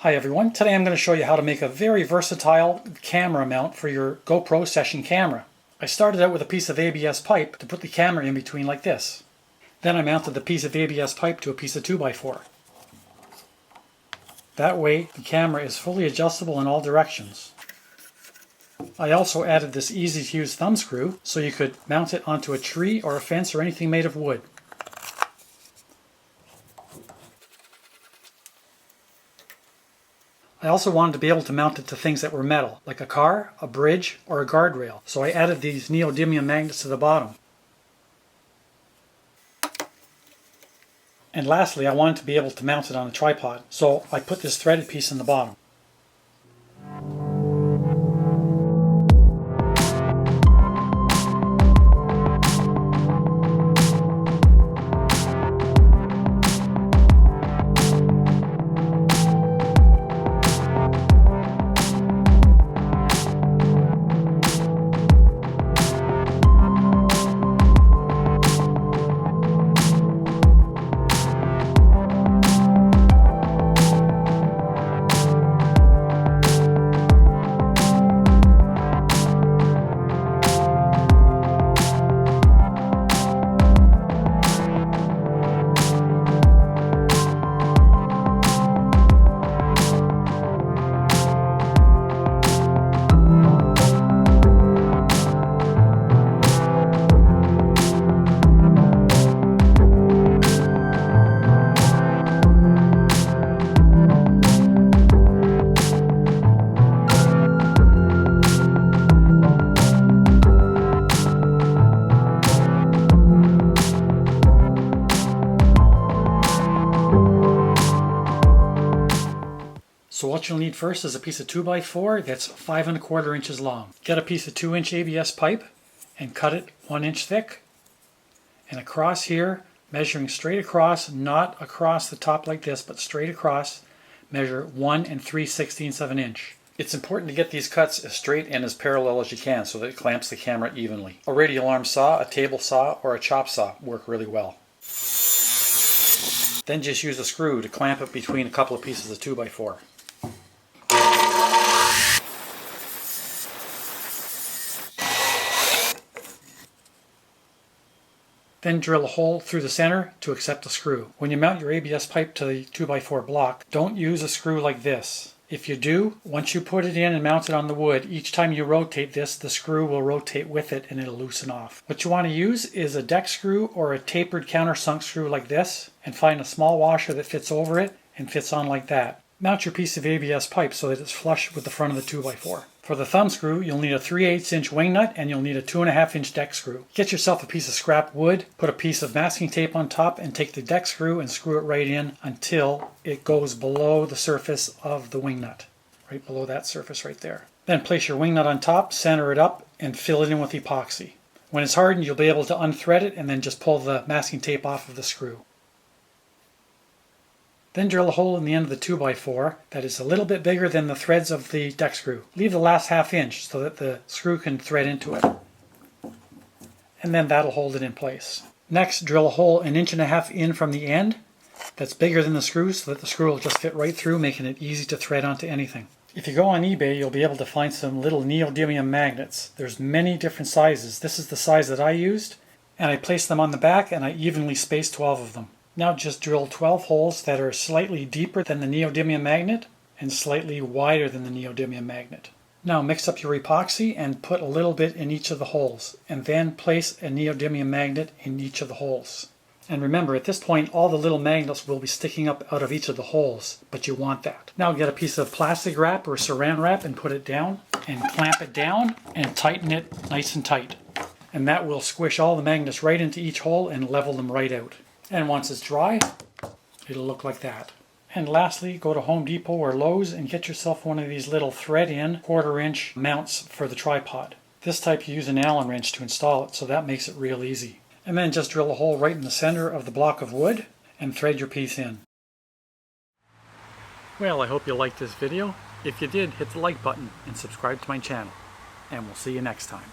Hi everyone, today I'm going to show you how to make a very versatile camera mount for your GoPro session camera. I started out with a piece of ABS pipe to put the camera in between like this. Then I mounted the piece of ABS pipe to a piece of 2x4. That way the camera is fully adjustable in all directions. I also added this easy to use thumb screw so you could mount it onto a tree or a fence or anything made of wood. I also wanted to be able to mount it to things that were metal, like a car, a bridge, or a guardrail, so I added these neodymium magnets to the bottom. And lastly, I wanted to be able to mount it on a tripod, so I put this threaded piece in the bottom. So what you'll need first is a piece of 2x4 that's 5 1/4 inches long. Get a piece of 2-inch ABS pipe and cut it 1 inch thick. And across here, measuring straight across, not across the top like this, but straight across, measure 1 3/16 of an inch. It's important to get these cuts as straight and as parallel as you can so that it clamps the camera evenly. A radial arm saw, a table saw, or a chop saw work really well. Then just use a screw to clamp it between a couple of pieces of 2x4. Then drill a hole through the center to accept the screw. When you mount your ABS pipe to the 2x4 block, don't use a screw like this. If you do, once you put it in and mount it on the wood, each time you rotate this, the screw will rotate with it and it'll loosen off. What you want to use is a deck screw or a tapered countersunk screw like this, and find a small washer that fits over it and fits on like that. Mount your piece of ABS pipe so that it's flush with the front of the 2x4. For the thumb screw, you'll need a 3/8 inch wing nut and you'll need a 2.5 inch deck screw. Get yourself a piece of scrap wood, put a piece of masking tape on top, and take the deck screw and screw it right in until it goes below the surface of the wing nut. Right below that surface right there. Then place your wing nut on top, center it up, and fill it in with epoxy. When it's hardened, you'll be able to unthread it and then just pull the masking tape off of the screw. Then drill a hole in the end of the 2x4 that is a little bit bigger than the threads of the deck screw. Leave the last 1/2 inch so that the screw can thread into it. And then that'll hold it in place. Next, drill a hole 1.5 inches in from the end that's bigger than the screw so that the screw will just fit right through, making it easy to thread onto anything. If you go on eBay, you'll be able to find some little neodymium magnets. There's many different sizes. This is the size that I used, and I placed them on the back and I evenly spaced 12 of them. Now just drill 12 holes that are slightly deeper than the neodymium magnet and slightly wider than the neodymium magnet. Now mix up your epoxy and put a little bit in each of the holes, and then place a neodymium magnet in each of the holes. And remember, at this point all the little magnets will be sticking up out of each of the holes, but you want that. Now get a piece of plastic wrap or saran wrap and put it down and clamp it down and tighten it nice and tight. And that will squish all the magnets right into each hole and level them right out. And once it's dry, it'll look like that. And lastly, go to Home Depot or Lowe's and get yourself one of these little thread-in 1/4 inch mounts for the tripod. This type you use an Allen wrench to install it, so that makes it real easy. And then just drill a hole right in the center of the block of wood and thread your piece in. Well, I hope you liked this video. If you did, hit the like button and subscribe to my channel. And we'll see you next time.